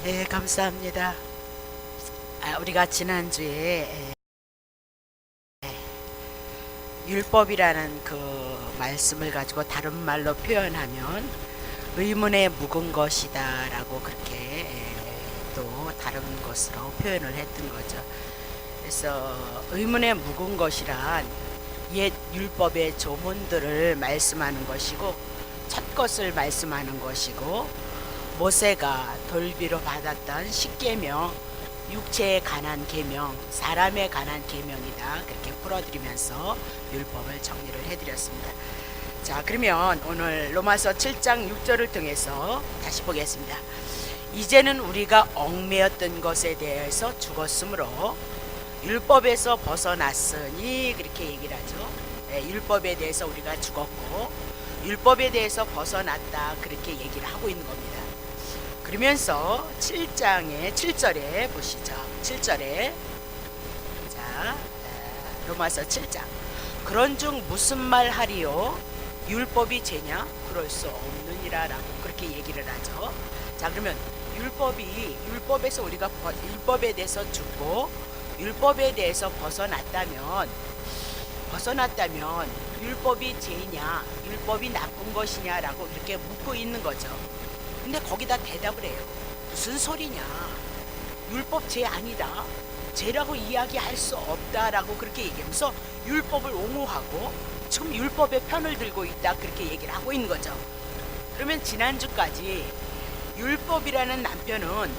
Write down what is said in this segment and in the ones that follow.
네, 감사합니다. 우리가 지난주에 율법이라는 그 말씀을 가지고 다른 말로 표현하면 의문에 묵은 것이다 라고 그렇게 또 다른 것으로 표현을 했던 거죠. 그래서 의문에 묵은 것이란 옛 율법의 조문들을 말씀하는 것이고 첫 것을 말씀하는 것이고 모세가 돌비로 받았던 십계명, 육체에 관한 계명, 사람에 관한 계명이다 그렇게 풀어드리면서 율법을 정리를 해드렸습니다. 자, 그러면 오늘 로마서 7장 6절을 통해서 다시 보겠습니다. 이제는 우리가 얽매였던 것에 대해서 죽었으므로 율법에서 벗어났으니 그렇게 얘기를 하죠. 율법에 대해서 우리가 죽었고 율법에 대해서 벗어났다 그렇게 얘기를 하고 있는 겁니다. 그러면서 7장의 7절에 보시죠. 7절에 자, 로마서 7장 그런즉 무슨 말 하리요? 율법이 죄냐? 그럴 수 없느니라 라고 그렇게 얘기를 하죠. 자, 그러면 율법에서 우리가 율법에 대해서 죽고 율법에 대해서 벗어났다면 율법이 죄냐? 율법이 나쁜 것이냐? 라고 이렇게 묻고 있는 거죠. 근데 거기다 대답을 해요. 무슨 소리냐? 율법 죄 아니다. 죄라고 이야기할 수 없다라고 그렇게 얘기하면서 율법을 옹호하고 지금 율법의 편을 들고 있다 그렇게 얘기를 하고 있는 거죠. 그러면 지난주까지 율법이라는 남편은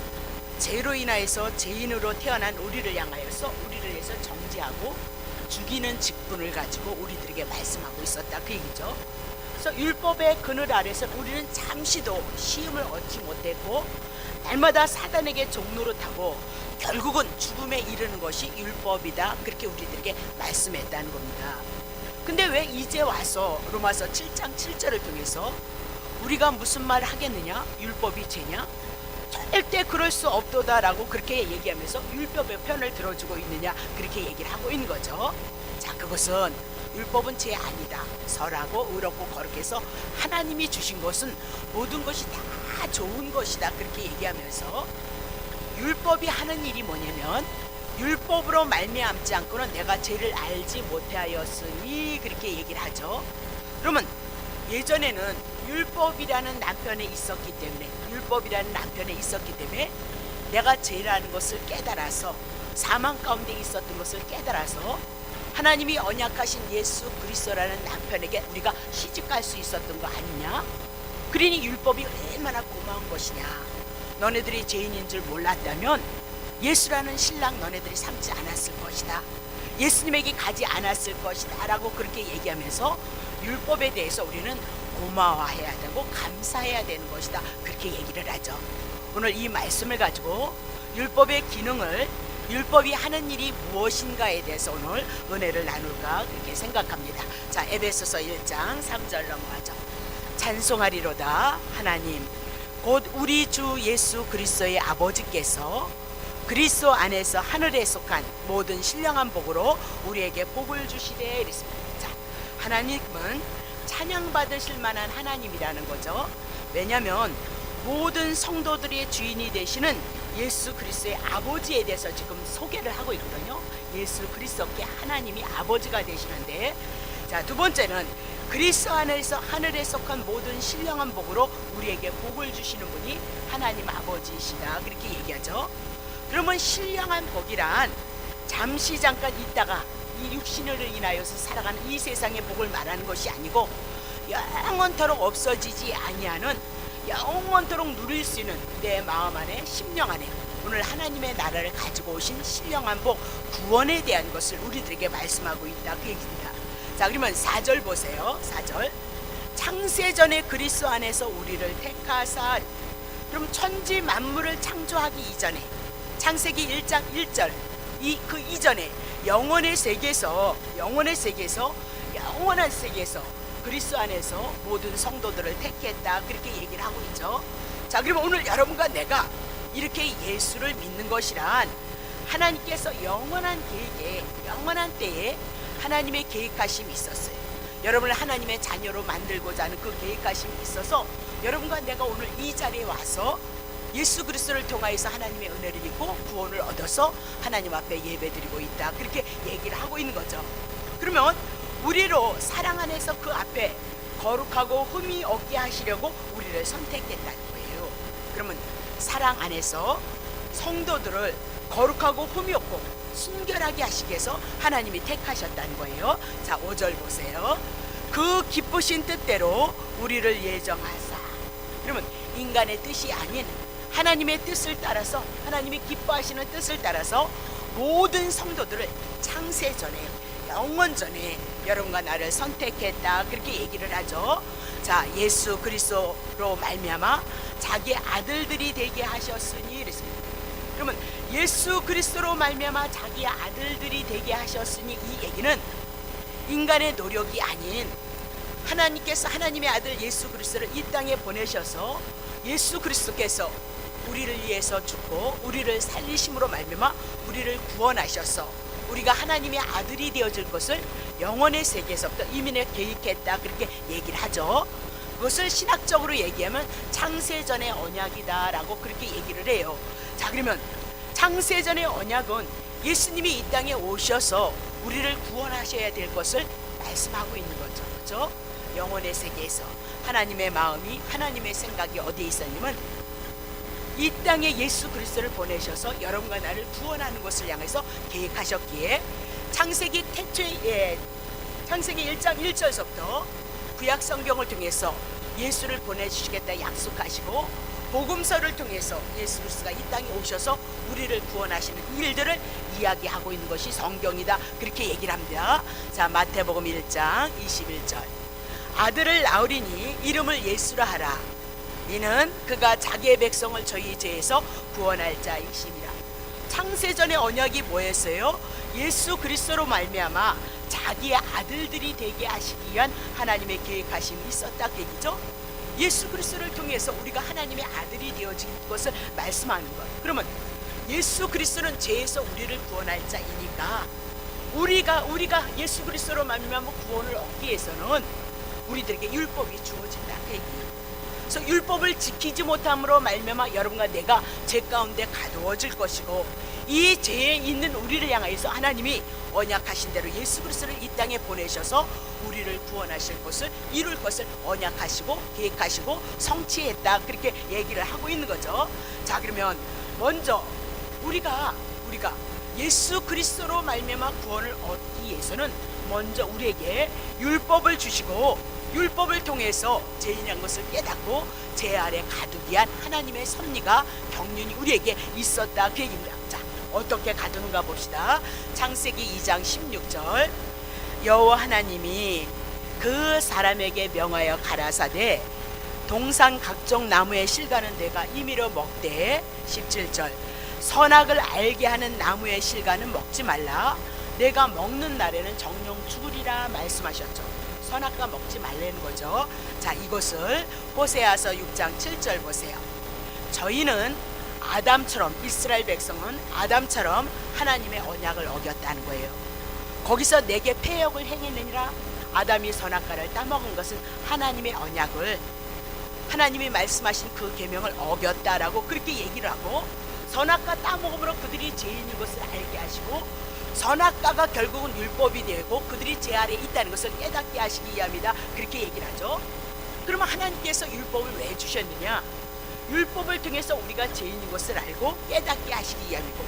죄로 인하여서 죄인으로 태어난 우리를 향하여서 우리를 위해서 정죄하고 죽이는 직분을 가지고 우리들에게 말씀하고 있었다 그 얘기죠. 그래서 율법의 그늘 아래서 우리는 잠시도 시험을 얻지 못했고 날마다 사단에게 종노릇하고 결국은 죽음에 이르는 것이 율법이다 그렇게 우리들에게 말씀했다는 겁니다. 근데 왜 이제 와서 로마서 7장 7절을 통해서 우리가 무슨 말을 하겠느냐? 율법이 죄냐? 절대 그럴 수 없도다 라고 그렇게 얘기하면서 율법의 편을 들어주고 있느냐 그렇게 얘기를 하고 있는 거죠. 자, 그것은 율법은 죄 아니다. 선하고 의롭고 거룩해서 하나님이 주신 것은 모든 것이 다 좋은 것이다 그렇게 얘기하면서 율법이 하는 일이 뭐냐면 율법으로 말미암지 않고는 내가 죄를 알지 못하였으니 그렇게 얘기를 하죠. 그러면 예전에는 율법이라는 남편에 있었기 때문에 내가 죄라는 것을 깨달아서 사망 가운데 있었던 것을 깨달아서 하나님이 언약하신 예수 그리스도라는 남편에게 우리가 시집갈 수 있었던 거 아니냐? 그러니 율법이 얼마나 고마운 것이냐? 너네들이 죄인인 줄 몰랐다면 예수라는 신랑 너네들이 삼지 않았을 것이다. 예수님에게 가지 않았을 것이다 라고 그렇게 얘기하면서 율법에 대해서 우리는 고마워해야 되고 감사해야 되는 것이다 그렇게 얘기를 하죠. 오늘 이 말씀을 가지고 율법의 기능을 율법이 하는 일이 무엇인가에 대해서 오늘 은혜를 나눌까 그렇게 생각합니다. 자, 에베소서 1장 3절 넘어가죠. 찬송하리로다 하나님 곧 우리 주 예수 그리스도의 아버지께서 그리스도 안에서 하늘에 속한 모든 신령한 복으로 우리에게 복을 주시되 이랬습니다. 자, 하나님은 찬양받으실 만한 하나님이라는 거죠. 왜냐하면 모든 성도들의 주인이 되시는 예수 그리스도의 아버지에 대해서 지금 소개를 하고 있거든요. 예수 그리스도께 하나님이 아버지가 되시는데, 자, 두 번째는 그리스도 안에서 하늘에 속한 모든 신령한 복으로 우리에게 복을 주시는 분이 하나님 아버지이시다 그렇게 얘기하죠. 그러면 신령한 복이란 잠시 잠깐 있다가 이 육신을 인하여서 살아가는 이 세상의 복을 말하는 것이 아니고 영원토록 없어지지 아니하는 영원토록 누릴 수 있는 내 마음 안에 심령 안에 오늘 하나님의 나라를 가지고 오신 신령한 복 구원에 대한 것을 우리들에게 말씀하고 있다 그 얘기입니다. 자, 그러면 4절 보세요. 4절 창세전에 그리스도 안에서 우리를 택하사. 그럼 천지 만물을 창조하기 이전에 창세기 1장 1절 그 이전에 영원한 세계에서 그리스도 안에서 모든 성도들을 택했다 그렇게 얘기를 하고 있죠. 자, 그러면 오늘 여러분과 내가 이렇게 예수를 믿는 것이란 하나님께서 영원한 계획에 영원한 때에 하나님의 계획하심이 있었어요. 여러분을 하나님의 자녀로 만들고자 하는 그 계획하심이 있어서 여러분과 내가 오늘 이 자리에 와서 예수 그리스도를 통하여서 하나님의 은혜를 입고 구원을 얻어서 하나님 앞에 예배드리고 있다. 그렇게 얘기를 하고 있는 거죠. 그러면 우리로 사랑 안에서 그 앞에 거룩하고 흠이 없게 하시려고 우리를 선택했다는 거예요. 그러면 사랑 안에서 성도들을 거룩하고 흠이 없고 순결하게 하시기 위해서 하나님이 택하셨다는 거예요. 자, 5절 보세요. 그 기쁘신 뜻대로 우리를 예정하사. 그러면 인간의 뜻이 아닌 하나님의 뜻을 따라서, 하나님이 기뻐하시는 뜻을 따라서 모든 성도들을 창세전에, 영원전에 여러분과 나를 선택했다. 그렇게 얘기를 하죠. 자, 예수 그리스도로 말미암아 자기 아들들이 되게 하셨으니 이랬습니다. 그러면 예수 그리스도로 말미암아 자기 아들들이 되게 하셨으니, 이 얘기는 인간의 노력이 아닌 하나님께서 하나님의 아들 예수 그리스도를 이 땅에 보내셔서 예수 그리스도께서 우리를 위해서 죽고 우리를 살리심으로 말미암아 우리를 구원하셔서 우리가 하나님의 아들이 되어질 것을 영원의 세계에서부터 이미 계획했다. 그렇게 얘기를 하죠. 그것을 신학적으로 얘기하면 창세전의 언약이다 라고 그렇게 얘기를 해요. 자, 그러면 창세전의 언약은 예수님이 이 땅에 오셔서 우리를 구원하셔야 될 것을 말씀하고 있는 거죠. 그렇죠? 영원의 세계에서 하나님의 마음이, 하나님의 생각이 어디에 있었냐면 이 땅에 예수 그리스도를 보내셔서 여러분과 나를 구원하는 것을 향해서 계획하셨기에 창세기 태초에, 창세기 1장 1절서부터 구약 성경을 통해서 예수를 보내주시겠다 약속하시고 복음서를 통해서 예수 그리스도가 이 땅에 오셔서 우리를 구원하시는 일들을 이야기하고 있는 것이 성경이다. 그렇게 얘기를 합니다. 자, 마태복음 1장 21절. 아들을 낳으리니 이름을 예수라 하라. 이는 그가 자기의 백성을 저희 죄에서 구원할 자이심이라. 창세전의 언약이 뭐였어요? 예수 그리스도로 말미암아 자기의 아들들이 되게 하시기 위한 하나님의 계획하심이 있었다 그 얘기죠. 예수 그리스도를 통해서 우리가 하나님의 아들이 되어진 것을 말씀하는 것. 그러면 예수 그리스도는 죄에서 우리를 구원할 자이니까 우리가 예수 그리스도로 말미암아 구원을 얻기 위해서는 우리들에게 율법이 주어진다 그 얘기예요. 그래서 율법을 지키지 못함으로 말미암아 여러분과 내가 죄 가운데 가두어질 것이고, 이 죄에 있는 우리를 향하여서 하나님이 언약하신 대로 예수 그리스도를 이 땅에 보내셔서 우리를 구원하실 것을 이룰 것을 언약하시고 계획하시고 성취했다. 그렇게 얘기를 하고 있는 거죠. 자, 그러면 먼저 우리가 예수 그리스도로 말미암아 구원을 얻기 위해서는 먼저 우리에게 율법을 주시고 율법을 통해서 죄인이란 것을 깨닫고 죄 아래 가두기 위한 하나님의 섭리가 경륜이 우리에게 있었다 그 얘기입니다. 자, 어떻게 가두는가 봅시다. 창세기 2장 16절. 여호와 하나님이 그 사람에게 명하여 가라사대 동산 각종 나무의 실과는 내가 임의로 먹되. 17절. 선악을 알게 하는 나무의 실과는 먹지 말라. 내가 먹는 날에는 정령 죽으리라 말씀하셨죠. 선악과 먹지 말라는 거죠. 자, 이것을 호세아서 6장 7절 보세요. 저희는 아담처럼, 이스라엘 백성은 아담처럼 하나님의 언약을 어겼다는 거예요. 거기서 내게 패역을 행했느니라. 아담이 선악과를 따먹은 것은 하나님의 언약을, 하나님이 말씀하신 그 계명을 어겼다라고 그렇게 얘기를 하고, 선악과 따먹음으로 그들이 죄인인 것을 알게 하시고 선악과가 결국은 율법이 되고 그들이 죄 아래에 있다는 것을 깨닫게 하시기 위함이다. 그렇게 얘기를 하죠. 그러면 하나님께서 율법을 왜 주셨느냐? 율법을 통해서 우리가 죄인인 것을 알고 깨닫게 하시기 위함이고,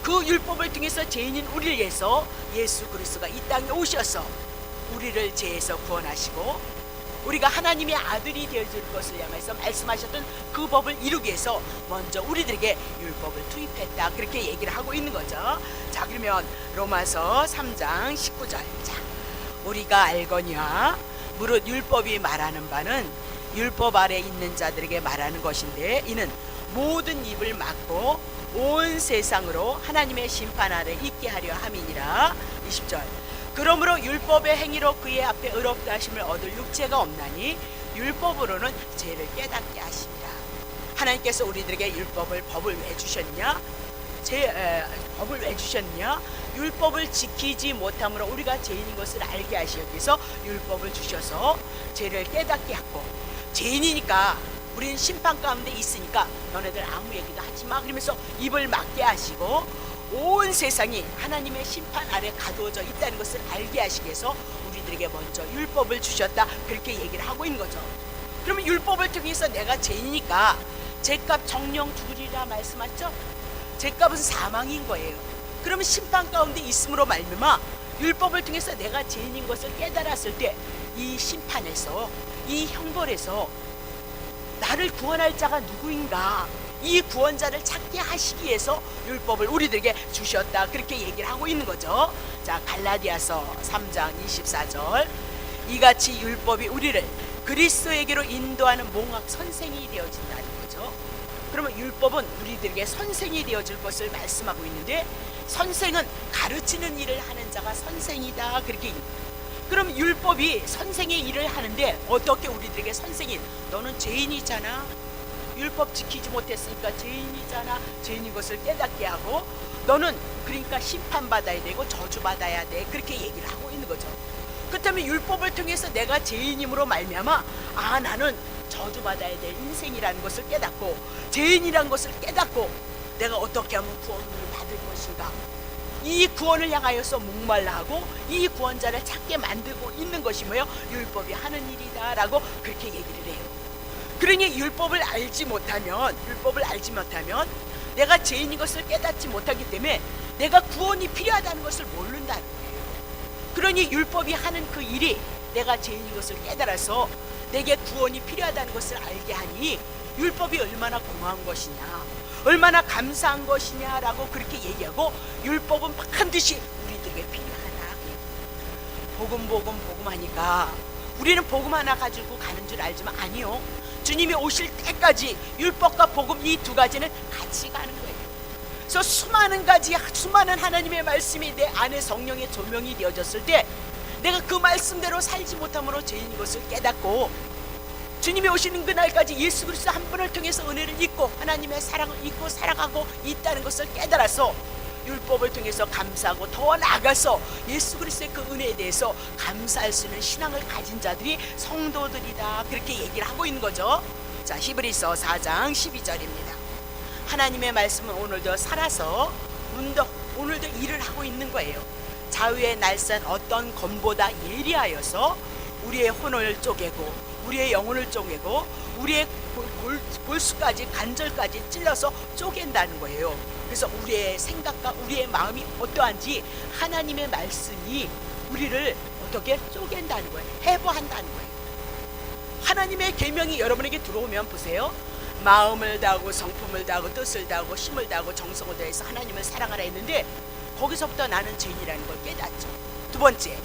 그 율법을 통해서 죄인인 우리를 위해서 예수 그리스도가 이 땅에 오셔서 우리를 죄에서 구원하시고 우리가 하나님의 아들이 되어질 것을 향해서 말씀하셨던 그 법을 이루기 위해서 먼저 우리들에게 율법을 투입했다. 그렇게 얘기를 하고 있는 거죠. 자, 그러면 로마서 3장 19절. 자, 우리가 알거니와 무릇 율법이 말하는 바는 율법 아래 있는 자들에게 말하는 것인데, 이는 모든 입을 막고 온 세상으로 하나님의 심판 아래 있게 하려 함이니라. 20절. 그러므로 율법의 행위로 그의 앞에 의롭다 하심을 얻을 육체가 없나니 율법으로는 죄를 깨닫게 하시니라. 하나님께서 우리들에게 법을 왜 주셨냐? 법을 왜 주셨냐? 율법을 지키지 못함으로 우리가 죄인인 것을 알게 하시기 위해서 율법을 주셔서 죄를 깨닫게 하고, 죄인이니까 우린 심판 가운데 있으니까 너네들 아무 얘기도 하지 마 그러면서 입을 막게 하시고 온 세상이 하나님의 심판 아래 가두어져 있다는 것을 알게 하시기 위해서 우리들에게 먼저 율법을 주셨다 그렇게 얘기를 하고 있는 거죠. 그러면 율법을 통해서 내가 죄인이니까 죄값 정령 죽으리라 말씀하죠. 죄값은 사망인 거예요. 그러면 심판 가운데 있음으로 말미암아 율법을 통해서 내가 죄인인 것을 깨달았을 때 이 심판에서 이 형벌에서 나를 구원할 자가 누구인가 이 구원자를 찾게 하시기 위해서 율법을 우리들에게 주셨다 그렇게 얘기를 하고 있는 거죠. 자, 갈라디아서 3장 24절 이같이 율법이 우리를 그리스도에게로 인도하는 몽학 선생이 되어진다는 거죠. 그러면 율법은 우리들에게 선생이 되어질 것을 말씀하고 있는데 선생은 가르치는 일을 하는 자가 선생이다 그렇게. 그럼 율법이 선생의 일을 하는데 어떻게 우리들에게 선생인 너는 죄인이잖아 율법 지키지 못했으니까 죄인이잖아 죄인인 것을 깨닫게 하고 너는 그러니까 심판받아야 되고 저주받아야 돼 그렇게 얘기를 하고 있는 거죠. 그렇다면 율법을 통해서 내가 죄인임으로 말미암아 아 나는 저주받아야 될 인생이라는 것을 깨닫고 죄인이라는 것을 깨닫고 내가 어떻게 하면 구원을 받을 것인가 이 구원을 향하여서 목말라 하고 이 구원자를 찾게 만들고 있는 것이 뭐예요? 율법이 하는 일이다 라고 그렇게 얘기를 해요. 그러니 율법을 알지 못하면 내가 죄인인 것을 깨닫지 못하기 때문에 내가 구원이 필요하다는 것을 모른다는 거예요. 그러니 율법이 하는 그 일이 내가 죄인인 것을 깨달아서 내게 구원이 필요하다는 것을 알게 하니 율법이 얼마나 고마운 것이냐 얼마나 감사한 것이냐라고 그렇게 얘기하고 율법은 반드시 우리들에게 필요하다. 복음 하니까 우리는 복음 하나 가지고 가는 줄 알지만 아니요. 주님이 오실 때까지 율법과 복음 이 두 가지는 같이 가는 거예요. 그래서 수많은 하나님의 말씀이 내 안에 성령의 조명이 되어졌을 때 내가 그 말씀대로 살지 못함으로 죄인인 것을 깨닫고 주님이 오시는 그날까지 예수 그리스도 한 분을 통해서 은혜를 잊고 하나님의 사랑을 잊고 살아가고 있다는 것을 깨달아서 율법을 통해서 감사하고 더 나아가서 예수 그리스도의 그 은혜에 대해서 감사할 수 있는 신앙을 가진 자들이 성도들이다 그렇게 얘기를 하고 있는 거죠. 자, 히브리서 4장 12절입니다. 하나님의 말씀은 오늘도 살아서 오늘도 일을 하고 있는 거예요. 자유의 날선 어떤 검보다 예리하여서 우리의 혼을 쪼개고 우리의 영혼을 쪼개고 우리의 골수까지 관절까지 찔러서 쪼갠다는 거예요. 그래서 우리의 생각과 우리의 마음이 어떠한지 하나님의 말씀이 우리를 어떻게 쪼갠다는 거예요. 해부한다는 거예요. 하나님의 계명이 여러분에게 들어오면 보세요. 마음을 다하고 성품을 다하고 뜻을 다하고 힘을 다하고 정성을 다해서 하나님을 사랑하라 했는데 거기서부터 나는 죄인이라는 걸 깨닫죠. 두 번째,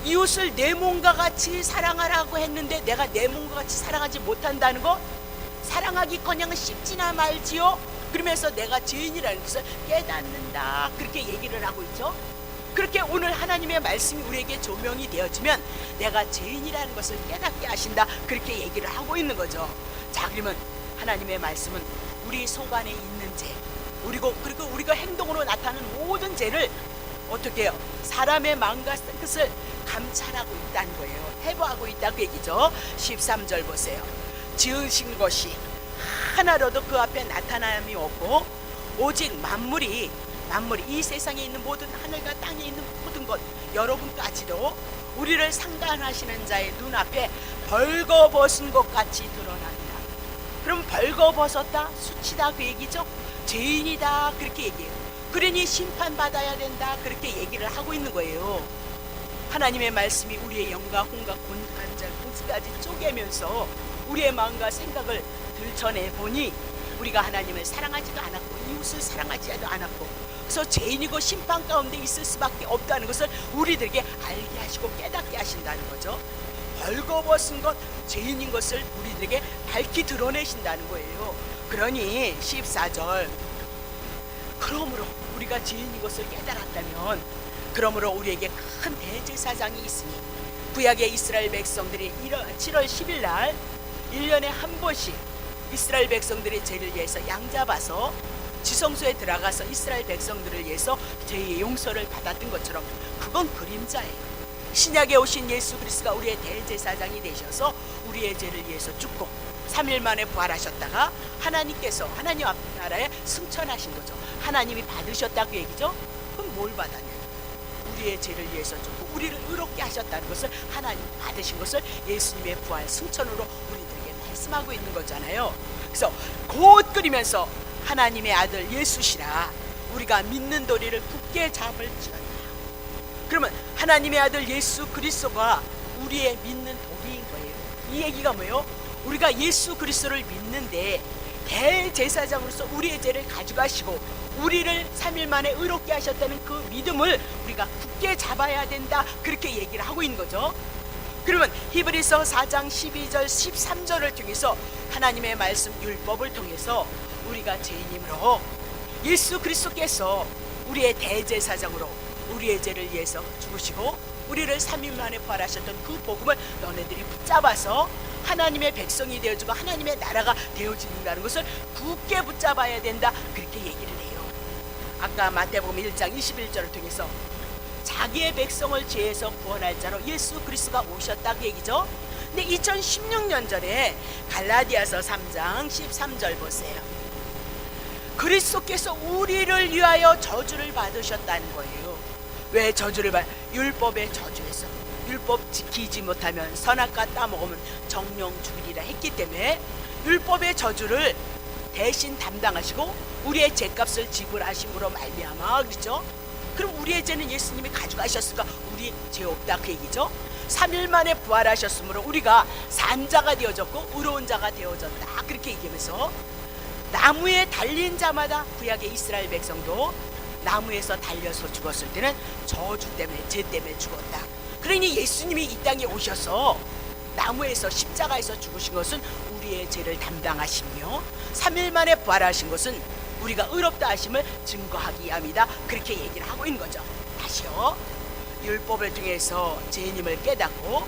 이웃을 내 몸과 같이 사랑하라고 했는데 내가 내 몸과 같이 사랑하지 못한다는 거 사랑하기커녕 씹지나 말지요 그러면서 내가 죄인이라는 것을 깨닫는다 그렇게 얘기를 하고 있죠. 그렇게 오늘 하나님의 말씀이 우리에게 조명이 되어지면 내가 죄인이라는 것을 깨닫게 하신다 그렇게 얘기를 하고 있는 거죠. 자, 그러면 하나님의 말씀은 우리 속 안에 있는 죄 그리고 우리가 행동으로 나타나는 모든 죄를 어떻게 해요? 사람의 마음과 뜻을 감찰하고 있다는 거예요. 해부하고 있다 그 얘기죠. 13절 보세요. 지으신 것이 하나로도 그 앞에 나타남이 없고 오직 만물이 이 세상에 있는 모든 하늘과 땅에 있는 모든 것 여러분까지도 우리를 상관하시는 자의 눈앞에 벌거벗은 것 같이 드러난다. 그럼 벌거벗었다 수치다 그 얘기죠. 죄인이다 그렇게 얘기해요. 그러니 심판받아야 된다 그렇게 얘기를 하고 있는 거예요. 하나님의 말씀이 우리의 영과 혼과 관절 골수까지 쪼개면서 우리의 마음과 생각을 들춰내 보니 우리가 하나님을 사랑하지도 않았고 이웃을 사랑하지도 않았고 그래서 죄인이고 심판 가운데 있을 수밖에 없다는 것을 우리들에게 알게 하시고 깨닫게 하신다는 거죠. 벌거벗은 것 죄인인 것을 우리들에게 밝히 드러내신다는 거예요. 그러니 14절 그러므로 우리가 죄인인 것을 깨달았다면 그러므로 우리에게 큰 대제사장이 있으니 구약의 이스라엘 백성들이 7월 10일 날 1년에 한 번씩 이스라엘 백성들의 죄를 위해서 양 잡아서 지성소에 들어가서 이스라엘 백성들을 위해서 죄의 용서를 받았던 것처럼 그건 그림자예요. 신약에 오신 예수 그리스도가 우리의 대제사장이 되셔서 우리의 죄를 위해서 죽고 3일 만에 부활하셨다가 하나님께서 하나님 앞 나라에 승천하신 거죠. 하나님이 받으셨다고 얘기죠. 그럼 뭘 받았냐? 우리의 죄를 위해서 죽고 우리를 의롭게 하셨다는 것을 하나님 받으신 것을 예수님의 부활 승천으로 우리들에게 말씀하고 있는 거잖아요. 그래서 곧 끓이면서 하나님의 아들 예수시라 우리가 믿는 도리를 굳게 잡을지어다. 그러면 하나님의 아들 예수 그리스도가 우리의 믿는 도리인 거예요. 이 얘기가 뭐예요? 우리가 예수 그리스도를 믿는데 대제사장으로서 우리의 죄를 가져가시고 우리를 3일 만에 의롭게 하셨다는 그 믿음을 우리가 굳게 잡아야 된다, 그렇게 얘기를 하고 있는 거죠. 그러면 히브리서 4장 12절 13절을 통해서 하나님의 말씀 율법을 통해서 우리가 죄인이므로 예수 그리스도께서 우리의 대제사장으로 우리의 죄를 위해서 죽으시고 우리를 3일 만에 부활하셨던 그 복음을 너네들이 붙잡아서 하나님의 백성이 되어주고 하나님의 나라가 되어진다는 것을 굳게 붙잡아야 된다, 그렇게 얘기를 해요. 아까 마태복음 1장 21절을 통해서 자기의 백성을 죄에서 구원할 자로 예수 그리스도가 오셨다고 얘기죠. 근데 2016년 전에 갈라디아서 3장 13절 보세요. 그리스도께서 우리를 위하여 저주를 받으셨다는 거예요. 왜 저주를 받? 율법의 저주에서 율법 지키지 못하면 선악과 따먹으면 정령 죽으리라 했기 때문에 율법의 저주를 대신 담당하시고 우리의 죄값을 지불하심으로 말미암아, 그렇죠? 그럼 우리의 죄는 예수님이 가져가셨으니까 우리 죄 없다, 그 얘기죠. 3일 만에 부활하셨으므로 우리가 산자가 되어졌고 의로운 자가 되어졌다, 그렇게 얘기하면서 나무에 달린 자마다 구약의 이스라엘 백성도 나무에서 달려서 죽었을 때는 저주 때문에, 죄 때문에 죽었다. 그러니 예수님이 이 땅에 오셔서 나무에서 십자가에서 죽으신 것은 우리의 죄를 담당하시며 3일 만에 부활하신 것은 우리가 의롭다 하심을 증거하기 위함이다, 그렇게 얘기를 하고 있는 거죠. 다시요. 율법을 통해서 죄인임을 깨닫고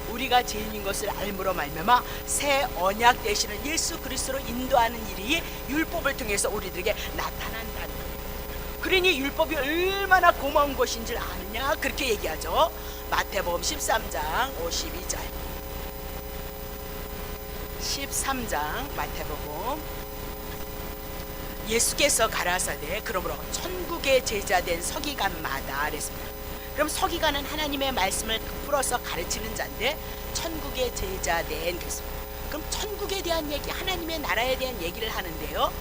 우리가 죄인인 것을 알므로 말미암아 새 언약 되시는 예수 그리스도로 인도하는 일이 율법을 통해서 우리들에게 나타난다는 거예요. 그러니 율법이 얼마나 고마운 것인 줄 아느냐, 그렇게 얘기하죠. 마태복음 13장 52절 13장 마태복음 예수께서 가라사대 그러므로 천국의 제자된 서기관마다 그랬습니다. 그럼 서기관은 하나님의 말씀을 풀어서 가르치는 자인데 천국의 제자된 그랬습니다. 그럼 천국에 대한 얘기, 하나님의 나라에 대한 얘기를 하는데요,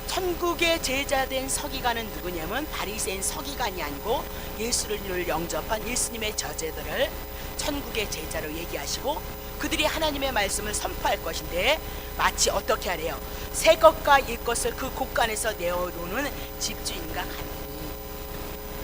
천국의 제자된 서기관은 누구냐면 바리새인 서기관이 아니고 예수를 영접한 예수님의 저제들을 천국의 제자로 얘기하시고 그들이 하나님의 말씀을 선포할 것인데 마치 어떻게 하래요? 새 것과 옛 것을 그 곳간에서 내어놓는 집주인과 같으니.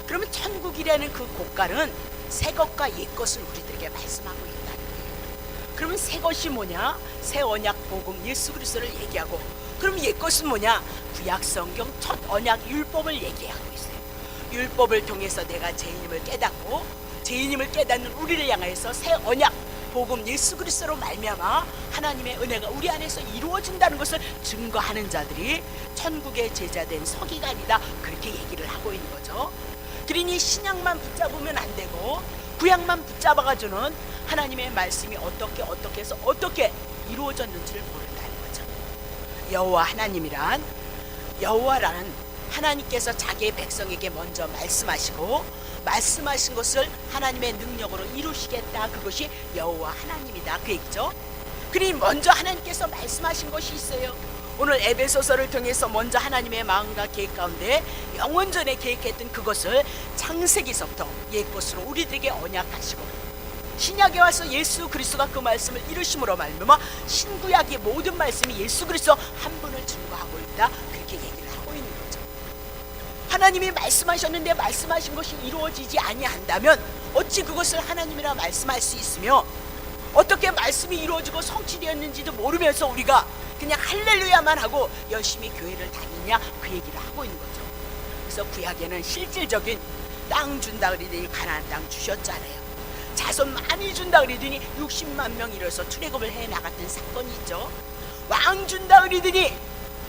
그러면 천국이라는 그 곳간은 새 것과 옛 것을 우리들에게 말씀하고 있다는 거예요. 그러면 새 것이 뭐냐? 새 언약 복음 예수 그리스도를 얘기하고, 그럼 옛 것은 뭐냐? 구약 성경 첫 언약 율법을 얘기하고 있어요. 율법을 통해서 내가 죄인임을 깨닫고 죄인임을 깨닫는 우리를 향해서 새 언약 복음 예수 그리스도로 말미암아 하나님의 은혜가 우리 안에서 이루어진다는 것을 증거하는 자들이 천국의 제자된 서기관이다, 그렇게 얘기를 하고 있는 거죠. 그러니 신약만 붙잡으면 안 되고 구약만 붙잡아가지고는 하나님의 말씀이 어떻게 해서 어떻게 이루어졌는지를 모른다는 거죠. 여호와 하나님이란, 여호와라는 하나님께서 자기의 백성에게 먼저 말씀하신 것을 하나님의 능력으로 이루시겠다, 그것이 여호와 하나님이다, 그 얘기죠. 그러니 먼저 하나님께서 말씀하신 것이 있어요. 오늘 에베소서를 통해서 먼저 하나님의 마음과 계획 가운데 영원전에 계획했던 그것을 창세기서부터 옛것으로 우리들에게 언약하시고 신약에 와서 예수 그리스도가 그 말씀을 이루심으로 말미암아 신구약의 모든 말씀이 예수 그리스도 한 분을 증거하고 있다, 그렇게 얘기를 하고 있는 거죠. 하나님이 말씀하셨는데 말씀하신 것이 이루어지지 아니한다면 어찌 그것을 하나님이라 말씀할 수 있으며 어떻게 말씀이 이루어지고 성취되었는지도 모르면서 우리가 그냥 할렐루야만 하고 열심히 교회를 다니냐, 그 얘기를 하고 있는 거죠. 그래서 구약에는 실질적인 땅 준다 그러더니 가나안 땅 주셨잖아요. 자손 많이 준다 그러더니 60만 명 이뤄서 출애굽을 해 나갔던 사건이 있죠. 왕 준다 그러더니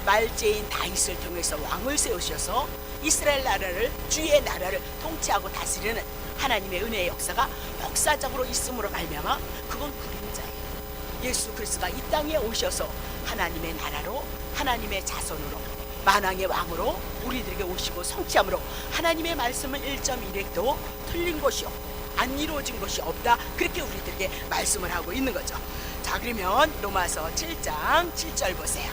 말제인 다윗을 통해서 왕을 세우셔서 이스라엘 나라를, 주의 나라를 통치하고 다스리는 하나님의 은혜의 역사가 역사적으로 있음으로 말미암아 그건 그림자예요. 예수 그리스도가 이 땅에 오셔서 하나님의 나라로, 하나님의 자손으로, 만왕의 왕으로 우리들에게 오시고 성취함으로 하나님의 말씀은 1.1획도 틀린 것이 없고 안 이루어진 것이 없다, 그렇게 우리들에게 말씀을 하고 있는 거죠. 자, 그러면 로마서 7장 7절 보세요.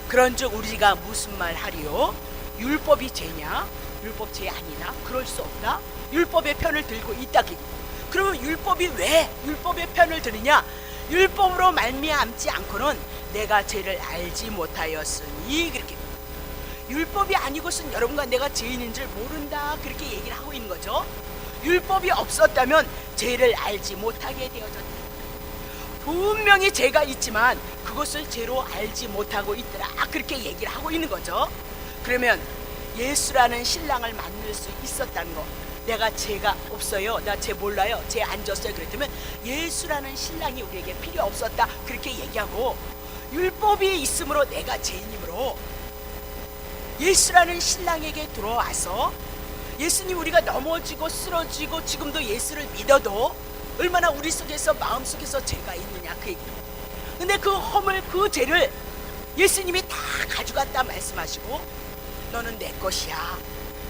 그런즉 우리가 무슨 말 하리요? 율법이 죄냐? 율법 죄 아니나? 그럴 수 없다. 율법의 편을 들고 있다. 그러면 율법이 왜 율법의 편을 들으냐? 율법으로 말미암지 않고는 내가 죄를 알지 못하였으니, 그렇게 율법이 아니고선 여러분과 내가 죄인인 줄 모른다, 그렇게 얘기를 하고 있는 거죠. 율법이 없었다면 죄를 알지 못하게 되어졌다. 분명히 죄가 있지만 그것을 죄로 알지 못하고 있더라, 그렇게 얘기를 하고 있는 거죠. 그러면 예수라는 신랑을 만날 수 있었다는 거, 내가 죄가 없어요, 나 죄 몰라요, 죄 안 졌어요, 그랬다면 예수라는 신랑이 우리에게 필요 없었다, 그렇게 얘기하고, 율법이 있으므로 내가 죄인이므로 예수라는 신랑에게 들어와서 예수님, 우리가 넘어지고 쓰러지고 지금도 예수를 믿어도 얼마나 우리 속에서, 마음속에서 죄가 있느냐, 그 얘기. 근데 그 허물, 그 죄를 예수님이 다 가져갔다 말씀하시고, 너는 내 것이야,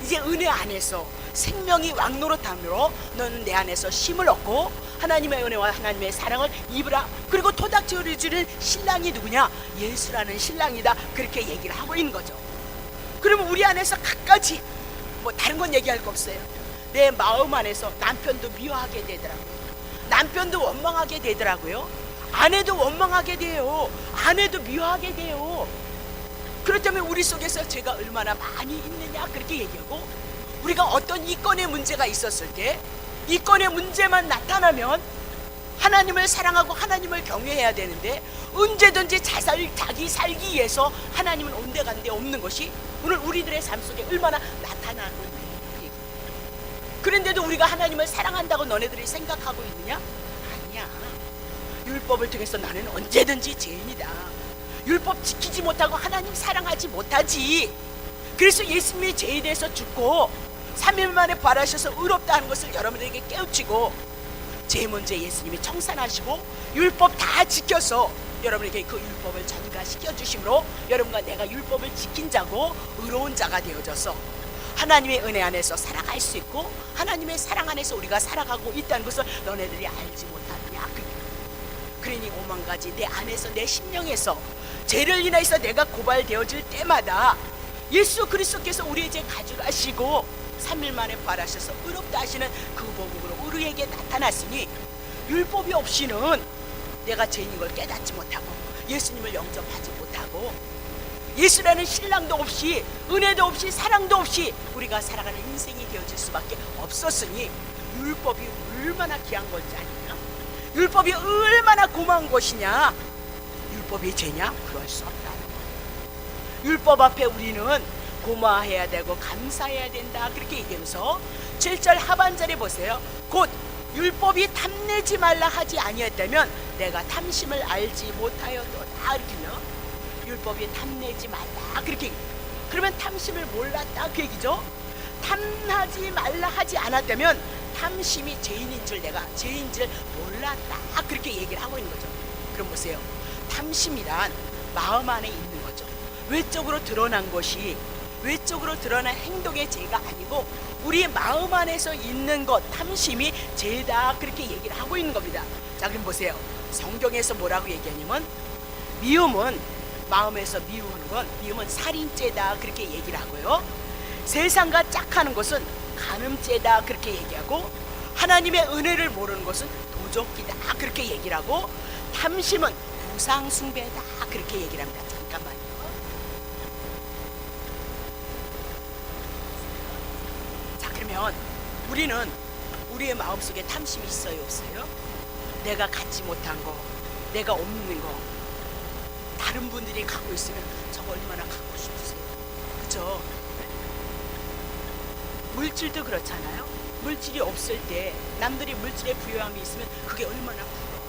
이제 은혜 안에서 생명이 왕노릇함으로 너는 내 안에서 쉼을 얻고 하나님의 은혜와 하나님의 사랑을 입으라. 그리고 토닥여 주는 신랑이 누구냐? 예수라는 신랑이다, 그렇게 얘기를 하고 있는 거죠. 그러면 우리 안에서 갖가지 뭐 다른 건 얘기할 거 없어요. 내 마음 안에서 남편도 미워하게 되더라고요. 남편도 원망하게 되더라고요. 아내도 원망하게 돼요. 아내도 미워하게 돼요. 그렇다면 우리 속에서 죄가 얼마나 많이 있느냐, 그렇게 얘기하고, 우리가 어떤 이건의 문제가 있었을 때 이건의 문제만 나타나면 하나님을 사랑하고 하나님을 경외해야 되는데, 언제든지 자기 살기 위해서 하나님은 온데간데 없는 것이 오늘 우리들의 삶 속에 얼마나 나타나고 있느냐. 그런데도 우리가 하나님을 사랑한다고 너네들이 생각하고 있느냐? 아니야. 율법을 통해서 나는 언제든지 죄인이다. 율법 지키지 못하고 하나님 사랑하지 못하지. 그래서 예수님이 죄에 대해서 죽고 3일 만에 부활하셔서 의롭다 하는 것을 여러분에게 깨우치고, 죄 문제 예수님이 청산하시고 율법 다 지켜서 여러분에게 그 율법을 전가시켜 주심으로 여러분과 내가 율법을 지킨 자고 의로운 자가 되어져서 하나님의 은혜 안에서 살아갈 수 있고, 하나님의 사랑 안에서 우리가 살아가고 있다는 것을 너네들이 알지 못하느냐. 그러니 오만 가지 내 안에서, 내 심령에서 죄를 인해서 내가 고발되어질 때마다 예수 그리스도께서 우리의 죄 가져가시고 3일 만에 부활하셔서 의롭다 하시는 그 복음으로 우리에게 나타났으니, 율법이 없이는 내가 죄인인 걸 깨닫지 못하고 예수님을 영접하지 못하고 예수라는 신랑도 없이 은혜도 없이 사랑도 없이 우리가 살아가는 인생이 되어질 수밖에 없었으니, 율법이 얼마나 귀한 건지 아니냐? 율법이 얼마나 고마운 것이냐? 율법이 죄냐? 그럴 수 없다는 거예요. 율법 앞에 우리는 고마워해야 되고 감사해야 된다, 그렇게 얘기하면서 7절 하반절에 보세요. 곧 율법이 탐내지 말라 하지 아니했다면 내가 탐심을 알지 못하였도다, 이렇게요. 율법이 탐내지 말라, 그렇게. 그러면 탐심을 몰랐다, 그 얘기죠. 탐하지 말라 하지 않았다면 탐심이 죄인인 줄, 내가 죄인 줄 몰랐다, 그렇게 얘기를 하고 있는 거죠. 그럼 보세요. 탐심이란 마음 안에 있는 거죠. 외적으로 드러난 것이, 외적으로 드러난 행동의 죄가 아니고 우리 마음 안에서 있는 것, 탐심이 죄다, 그렇게 얘기를 하고 있는 겁니다. 자, 그럼 보세요. 성경에서 뭐라고 얘기하냐면, 미움은, 마음에서 미우는 건, 미움은 살인죄다, 그렇게 얘기를 하고요. 세상과 짝하는 것은 간음죄다, 그렇게 얘기하고, 하나님의 은혜를 모르는 것은 도적이다, 그렇게 얘기를 하고, 탐심은 우상숭배다, 그렇게 얘기를 합니다. 잠깐만요. 자, 그러면 우리는 우리의 마음속에 탐심이 있어요, 없어요? 내가 갖지 못한 거, 내가 없는 거, 다른 분들이 갖고 있으면 저거 얼마나 갖고 싶으세요? 그죠? 물질도 그렇잖아요. 물질이 없을 때 남들이 물질에 부유함이 있으면 그게 얼마나 부러워.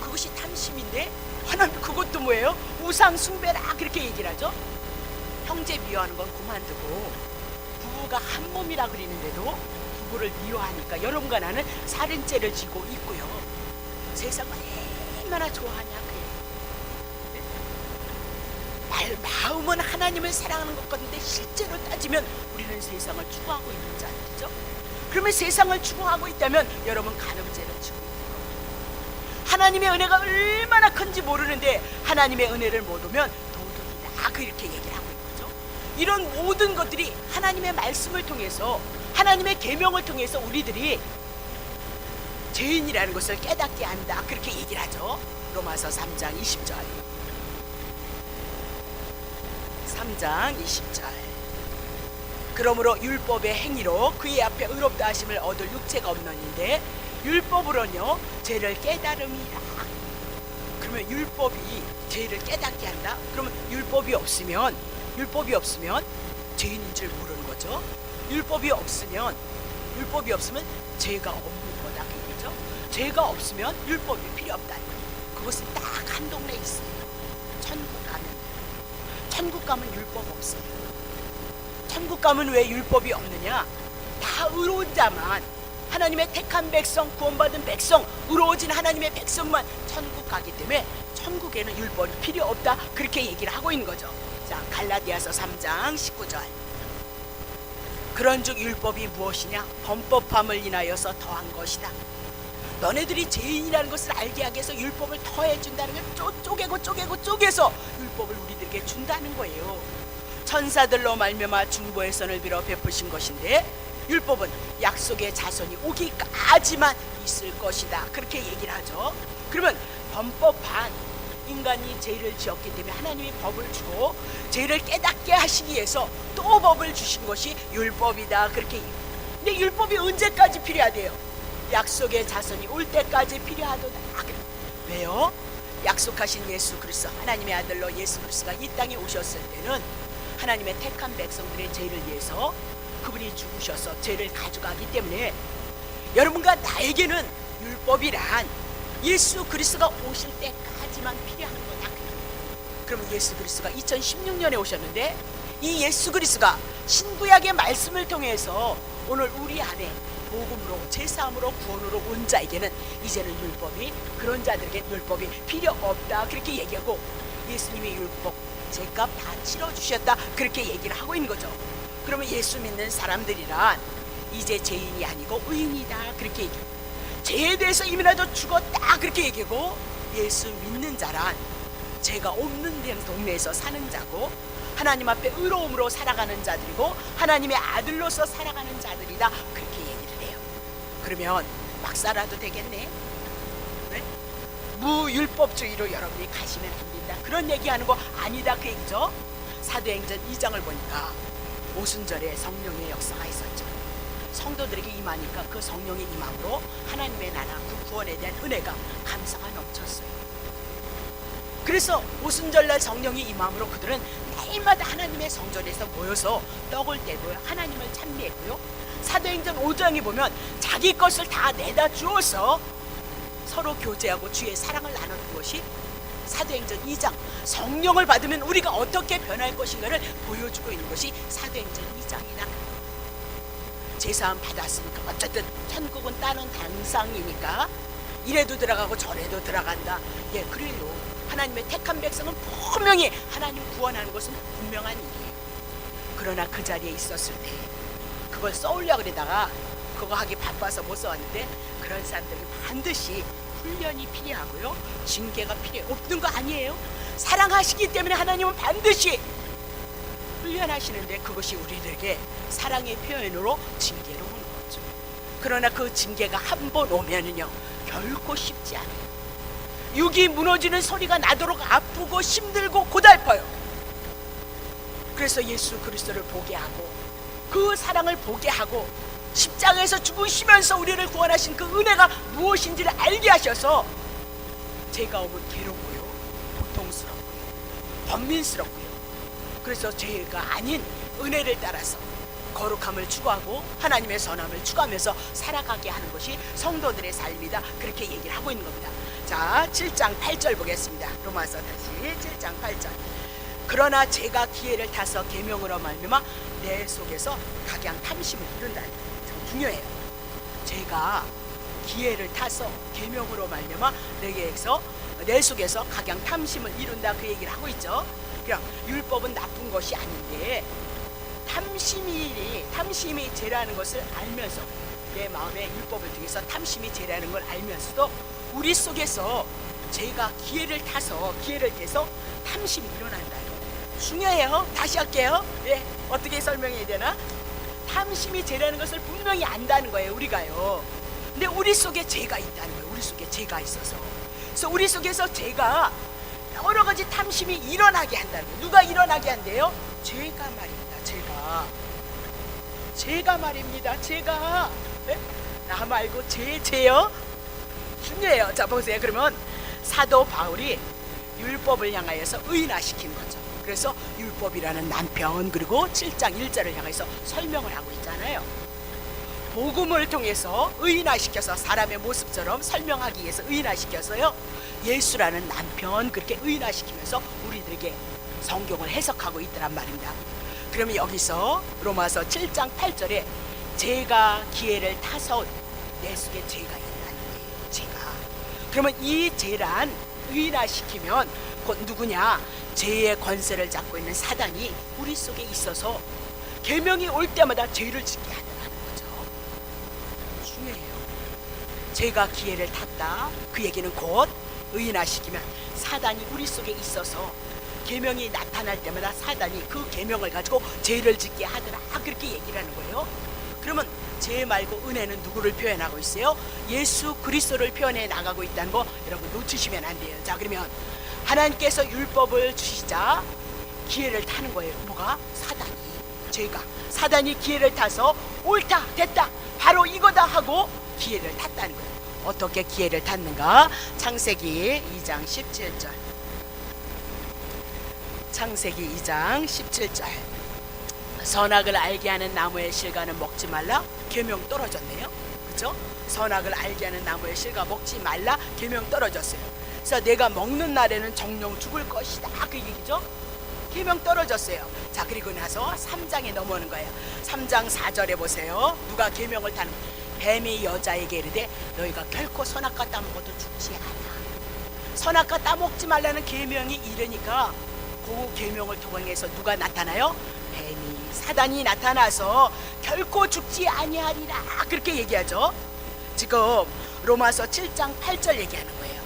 그것이 탐심인데 하나님 그것도 뭐예요? 우상 숭배라, 그렇게 얘기를 하죠. 형제 미워하는 건 그만두고, 부부가 한 몸이라 그러는데도 부부를 미워하니까 여러분과 나는 살인죄를 지고 있고요. 세상과 얼마나 좋아하냐 그래. 마음은 하나님을 사랑하는 것 같은데 실제로 따지면 우리는 세상을 추구하고 있는 자들이죠. 그러면 세상을 추구하고 있다면 여러분 간음죄를 지고 있는 겁니다. 하나님의 은혜가 얼마나 큰지 모르는데 하나님의 은혜를 못 오면 도둑이다 그렇게 얘기를 하고 있는 거죠. 이런 모든 것들이 하나님의 말씀을 통해서 하나님의 계명을 통해서 우리들이 죄인이라는 것을 깨닫게 한다 그렇게 얘기를 하죠. 로마서 3장 20절 3장 20절 그러므로 율법의 행위로 그의 앞에 의롭다 하심을 얻을 육체가 없느니데 율법으로는요 죄를 깨달음이라. 그러면 율법이 죄를 깨닫게 한다. 그러면 율법이 없으면 죄인인 줄 모르는 거죠. 율법이 없으면 죄가 없는 거다 그죠. 죄가 없으면 율법이 필요 없다는 거예요. 그것은 딱 한 동네에 있어요. 천국 가면 율법 없어요. 천국 가면 왜 율법이 없느냐? 다 의로운 자만, 하나님의 택한 백성, 구원받은 백성, 의로워진 하나님의 백성만 천국 가기 때문에 천국에는 율법이 필요 없다 그렇게 얘기를 하고 있는 거죠. 자, 갈라디아서 3장 19절 그런즉 율법이 무엇이냐? 범법함을 인하여서 더한 것이다. 너네들이 죄인이라는 것을 알게 하기 위해서 율법을 더해준다는 걸 쪼개서 율법을 우리들에게 준다는 거예요. 천사들로 말미암아 중보의 선을 빌어 베푸신 것인데 율법은 약속의 자손이 오기까지만 있을 것이다 그렇게 얘기를 하죠. 그러면 범법한 인간이 죄를 지었기 때문에 하나님이 법을 주고 죄를 깨닫게 하시기 위해서 또 법을 주신 것이 율법이다 그렇게 얘기해요. 근데 율법이 언제까지 필요하대요? 약속의 자손이 올 때까지 필요하도다. 왜요? 약속하신 예수 그리스도 하나님의 아들로 예수 그리스도가 이 땅에 오셨을 때는 하나님의 택한 백성들의 죄를 위해서 그분이 죽으셔서 죄를 가져가기 때문에 여러분과 나에게는 율법이란 예수 그리스도가 오실 때까지만 필요한 거다. 그럼 예수 그리스도가 2016년에 오셨는데 이 예수 그리스도가 신구약의 말씀을 통해서 오늘 우리 안에 복음으로 제사함으로 구원으로 온 자에게는 이제는 율법이 그런 자들에게 율법이 필요 없다 그렇게 얘기하고 예수님이 율법 죄값 다 치러주셨다 그렇게 얘기를 하고 있는 거죠. 그러면 예수 믿는 사람들이란 이제 죄인이 아니고 의인이다 그렇게 얘기해요. 죄에 대해서 이미라도 죽었다 그렇게 얘기하고 예수 믿는 자란 죄가 없는 동네에서 사는 자고 하나님 앞에 의로움으로 살아가는 자들이고 하나님의 아들로서 살아가는 자들이다 그렇게 얘기를 해요. 그러면 막 살아도 되겠네? 네? 무율법주의로 여러분이 가시면 안 된다 그런 얘기하는 거 아니다 그 얘기죠. 사도행전 2장을 보니까 오순절에 성령의 역사가 있었죠. 성도들에게 임하니까 그 성령의 임함으로 하나님의 나라 그 구원에 대한 은혜가 감사가 넘쳤어요. 그래서 오순절날 성령이 임함으로 그들은 날마다 하나님의 성전에서 모여서 떡을 떼고 하나님을 찬미했고요. 사도행전 5장에 보면 자기 것을 다 내다 주어서 서로 교제하고 주의 사랑을 나누는 것이 사도행전 2장 성령을 받으면 우리가 어떻게 변할 것인가를 보여주고 있는 것이 사도행전 2장이다. 제사함 받았으니까 어쨌든 천국은 따는 당상이니까 이래도 들어가고 저래도 들어간다. 예, 그래요. 하나님의 택한 백성은 분명히 하나님 구원하는 것은 분명한 일이에요. 그러나 그 자리에 있었을 때 그걸 써오려고 그러다가 그거 하기 바빠서 못 써왔는데 그런 사람들은 반드시 훈련이 필요하고요. 징계가 필요 없는 거 아니에요. 사랑하시기 때문에 하나님은 반드시 훈련하시는데 그것이 우리들에게 사랑의 표현으로 징계로 오는 거죠. 그러나 그 징계가 한 번 오면은요 결코 쉽지 않아요. 육이 무너지는 소리가 나도록 아프고 힘들고 고달퍼요. 그래서 예수 그리스도를 보게 하고 그 사랑을 보게 하고 십자가에서 죽으시면서 우리를 구원하신 그 은혜가 무엇인지를 알게 하셔서 죄가 오면 괴롭고요, 고통스럽고요, 번민스럽고요. 그래서 죄가 아닌 은혜를 따라서 거룩함을 추구하고 하나님의 선함을 추구하면서 살아가게 하는 것이 성도들의 삶이다 그렇게 얘기를 하고 있는 겁니다. 자, 7장 8절 보겠습니다. 로마서 다시 7장 8절. 그러나 제가 기회를 타서 계명으로 말미암아 내 속에서 각양 탐심을 이룬다. 참 중요해요. 제가 기회를 타서 계명으로 말미암아 내게서 내 속에서 각양 탐심을 이룬다 그 얘기를 하고 있죠. 그냥 율법은 나쁜 것이 아닌데 탐심이 죄라는 것을 알면서 내 마음에 율법을 통해서 탐심이 죄라는 걸 알면서도 우리 속에서 죄가 기회를 타서 탐심이 일어난다. 중요해요. 다시 할게요. 예, 어떻게 설명해야 되나? 탐심이 죄라는 것을 분명히 안다는 거예요, 우리가요. 근데 우리 속에 죄가 있다는 거예요. 우리 속에 죄가 있어서. 그래서 우리 속에서 죄가 여러 가지 탐심이 일어나게 한다는 거예요. 누가 일어나게 한대요? 죄가 말입니다. 죄가 말입니다. 죄가. 네? 나 말고 죄요. 중요해요. 자, 보세요. 그러면 사도 바울이 율법을 향하여서 의인화시킨 거죠. 그래서 율법이라는 남편, 그리고 7장 1절을 향해서 설명을 하고 있잖아요. 복음을 통해서 의인화시켜서 사람의 모습처럼 설명하기 위해서 의인화시켜서요, 예수라는 남편 그렇게 의인화시키면서 우리들에게 성경을 해석하고 있더란 말입니다. 그러면 여기서 로마서 7장 8절에 죄가 기회를 타서 내 속에 죄가 있다는 거예요. 죄가. 그러면 이 죄란 의인화시키면 곧 누구냐? 죄의 권세를 잡고 있는 사단이 우리 속에 있어서 계명이 올 때마다 죄를 짓게 하더라는 거죠. 중요해요. 죄가 기회를 탔다. 그 얘기는 곧 의인화시키면 사단이 우리 속에 있어서 계명이 나타날 때마다 사단이 그 계명을 가지고 죄를 짓게 하더라. 그렇게 얘기를 하는 거예요. 그러면 죄 말고 은혜는 누구를 표현하고 있어요? 예수 그리스도를 표현해 나가고 있다는 거 여러분 놓치시면 안 돼요. 자, 그러면 하나님께서 율법을 주시자 기회를 타는 거예요. 뭐가? 사단이 기회를 타서 옳다 됐다 바로 이거다 하고 기회를 탔다는 거예요. 어떻게 기회를 탔는가? 창세기 2장 17절. 창세기 2장 17절. 선악을 알게 하는 나무의 실과는 먹지 말라. 계명 떨어졌네요. 그렇죠? 선악을 알게 하는 나무의 실과 먹지 말라. 계명 떨어졌어요. 그래서 내가 먹는 날에는 정령 죽을 것이다. 그 얘기죠. 계명 떨어졌어요. 자, 그리고 나서 3장에 넘어오는 거예요. 3장 4절에 보세요. 누가 계명을 타는 뱀이 여자에게 이르되 너희가 결코 선악과 따먹어도 죽지 않아. 선악과 따먹지 말라는 계명이 이르니까 그 계명을 통해서 누가 나타나요? 뱀이, 사단이 나타나서 결코 죽지 아니하리라. 그렇게 얘기하죠. 지금 로마서 7장 8절 얘기하는 거예요.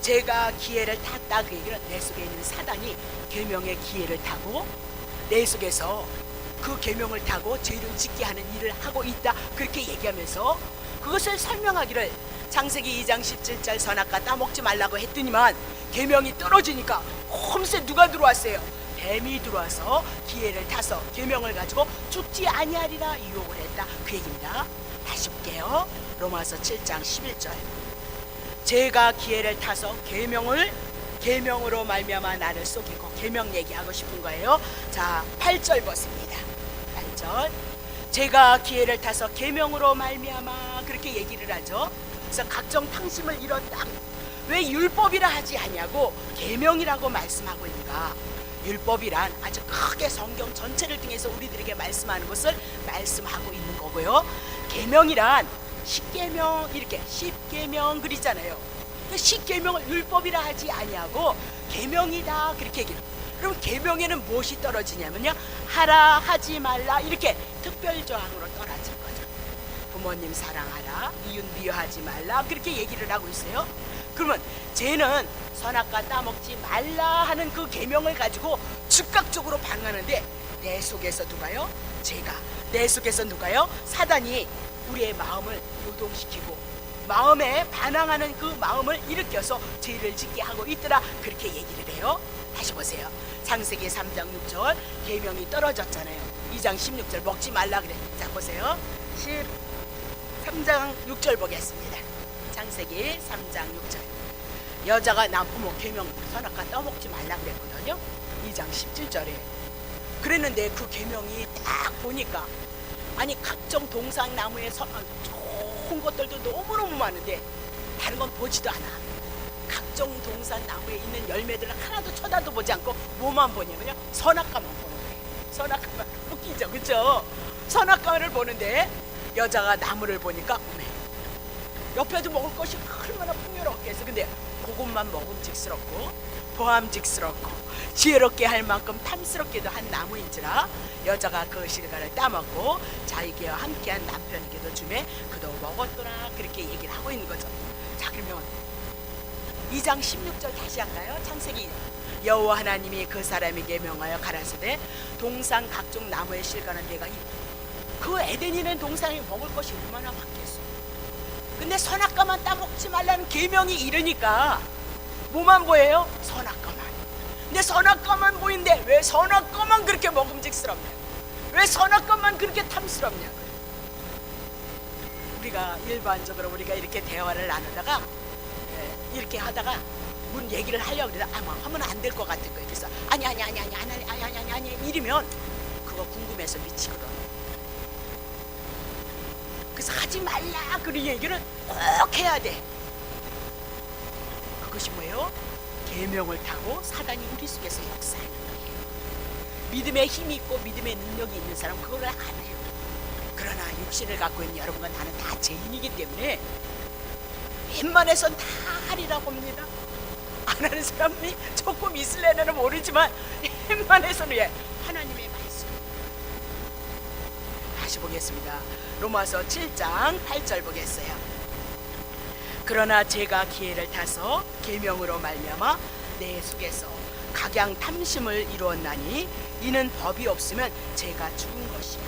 제가 기회를 탔다. 그 얘기는 내 속에 있는 사단이 계명의 기회를 타고 내 속에서 그 계명을 타고 죄를 짓게 하는 일을 하고 있다. 그렇게 얘기하면서 그것을 설명하기를 창세기 2장 17절 선악과 따먹지 말라고 했더니만 계명이 떨어지니까 홈세 누가 들어왔어요? 뱀이 들어와서 기회를 타서 계명을 가지고 죽지 아니하리라 유혹을 했다. 그 얘기입니다. 다시 볼게요. 로마서 7장 11절. 제가 기회를 타서 계명으로 말미암아 나를 속이고 계명 얘기하고 싶은 거예요. 자, 8절 보십니다. 8절. 제가 기회를 타서 계명으로 말미암아 그렇게 얘기를 하죠. 그래서 각종 탕심을 잃었다. 왜 율법이라 하지 않냐고 계명이라고 말씀하고 있는가? 율법이란 아주 크게 성경 전체를 통해서 우리들에게 말씀하는 것을 말씀하고 있는 거고요. 계명이란 십계명 이렇게 십계명 그리잖아요. 십계명을 율법이라 하지 아니하고 계명이다 그렇게 얘기해요. 그럼 계명에는 무엇이 떨어지냐면요, 하라 하지 말라 이렇게 특별조항으로 떨어질 거죠. 부모님 사랑하라, 이웃 미워하지 말라 그렇게 얘기를 하고 있어요. 그러면 쟤는 선악과 따먹지 말라 하는 그 계명을 가지고 즉각적으로 반응하는데 내 속에서 누가요? 제가 내 속에서 누가요? 사단이 우리의 마음을 요동시키고 마음에 반항하는 그 마음을 일으켜서 죄를 짓게 하고 있더라 그렇게 얘기를 해요. 다시 보세요. 창세기 3장 6절 계명이 떨어졌잖아요. 2장 16절 먹지 말라 그래. 자 보세요. 3장 6절 보겠습니다. 창세기 3장 6절. 여자가 남부모 계명 선악과 떠먹지 말라 그랬거든요. 2장 17절에 그랬는데 그 계명이 딱 보니까 아니 각종 동상나무에 좋은 것들도 너무너무 많은데 다른 건 보지도 않아. 각종 동산나무에 있는 열매들은 하나도 쳐다도 보지 않고 뭐만 보냐면요, 선악과만 보는 거예요. 선악과만. 웃기죠, 그쵸? 선악과를 보는데 여자가 나무를 보니까 어메, 옆에도 먹을 것이 얼마나 풍요롭게 해서 근데 그것만 먹음직스럽고 보암직스럽고 지혜롭게 할 만큼 탐스럽게도 한 나무인지라 여자가 그 실과를 따먹고 자기와 함께한 남편에게도 주매 그도 먹었더라 그렇게 얘기를 하고 있는 거죠. 자, 그러면 2장 16절 다시 할까요? 창세기. 여호와 하나님이 그 사람에게 명하여 가라사대 동산 각종 나무의 실과는 내가 그 에덴이는 동산이 먹을 것이 얼마나 많겠어. 근데 선악과만 따먹지 말라는 계명이 이르니까 뭐만 보여요? 선악과만. 근데 선악과만 보이는데 왜 선악과만 그렇게 먹음직스럽냐? 왜 선악과만 그렇게 탐스럽냐고요. 우리가 일반적으로 우리가 이렇게 대화를 나누다가 이렇게 하다가 문 얘기를 하려고 그러다 하면 안 될 것 같은 거예요. 그래서 아니 이러면 그거 궁금해서 미치거든. 그래서 하지 말라 그런 얘기를 꼭 해야 돼. 그것이 뭐예요? 계명을 타고 사단이 우리 속에서 역사하는 거예요. 믿음의 힘이 있고 믿음의 능력이 있는 사람은 그걸 알아요. 그러나 육신을 갖고 있는 여러분과 나는 다 죄인이기 때문에 웬만해선 다 하리라고 합니다. 안 하는 사람이 조금 있을래는 모르지만 웬만해서는 하나님의 말씀. 다시 보겠습니다. 로마서 7장 8절 보겠어요. 그러나 제가 기회를 타서 계명으로 말미암아 내 속에서 각양 탐심을 이루었나니 이는 법이 없으면 제가 죽은 것이야.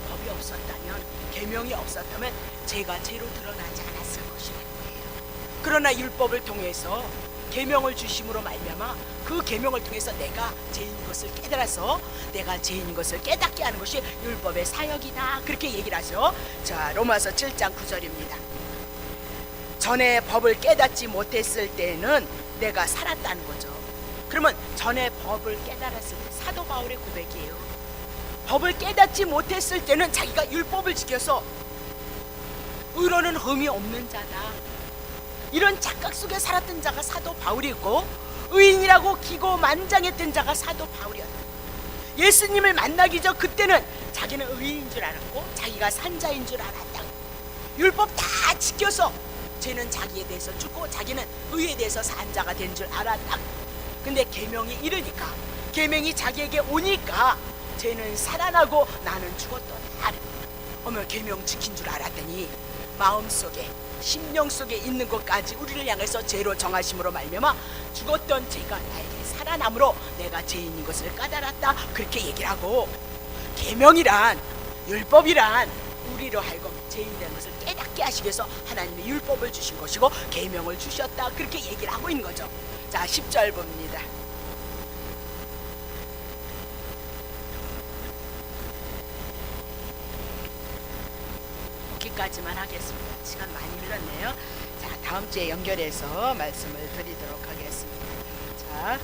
법이 없었다면, 계명이 없었다면 제가 죄로 드러나지 않았을 것이라는 거예요. 그러나 율법을 통해서 계명을 주심으로 말미암아 그 계명을 통해서 내가 죄인 것을 깨달아서 내가 죄인 것을 깨닫게 하는 것이 율법의 사역이다 그렇게 얘기를 하죠. 자, 로마서 7장 9절입니다. 전에 법을 깨닫지 못했을 때는 내가 살았다는 거죠. 그러면 전에 법을 깨달았을 때 사도 바울의 고백이에요. 법을 깨닫지 못했을 때는 자기가 율법을 지켜서 의로는 흠이 없는 자다 이런 착각 속에 살았던 자가 사도 바울이고 의인이라고 기고만장했던 자가 사도 바울이었다. 예수님을 만나기 전 그때는 자기는 의인인 줄 알았고 자기가 산자인 줄 알았다. 율법 다 지켜서 죄는 자기에 대해서 죽고 자기는 의에 대해서 산 자가 된 줄 알았다. 근데 계명이 이르니까 계명이 자기에게 오니까 죄는 살아나고 나는 죽었더라. 어머, 계명 지킨 줄 알았더니 마음속에 심령 속에 있는 것까지 우리를 향해서 죄로 정하심으로 말미암아 죽었던 죄가 나에게 살아남으로 내가 죄인인 것을 깨달았다 그렇게 얘기를 하고 계명이란 율법이란 우리로 하여금 죄인된 것을 깨닫게 하시기 위해서 하나님이 율법을 주신 것이고 계명을 주셨다 그렇게 얘기를 하고 있는 거죠. 자, 10절 봅니다. 여기까지만 하겠습니다. 시간 많이 흘렀네요. 자, 다음 주에 연결해서 말씀을 드리도록 하겠습니다. 자,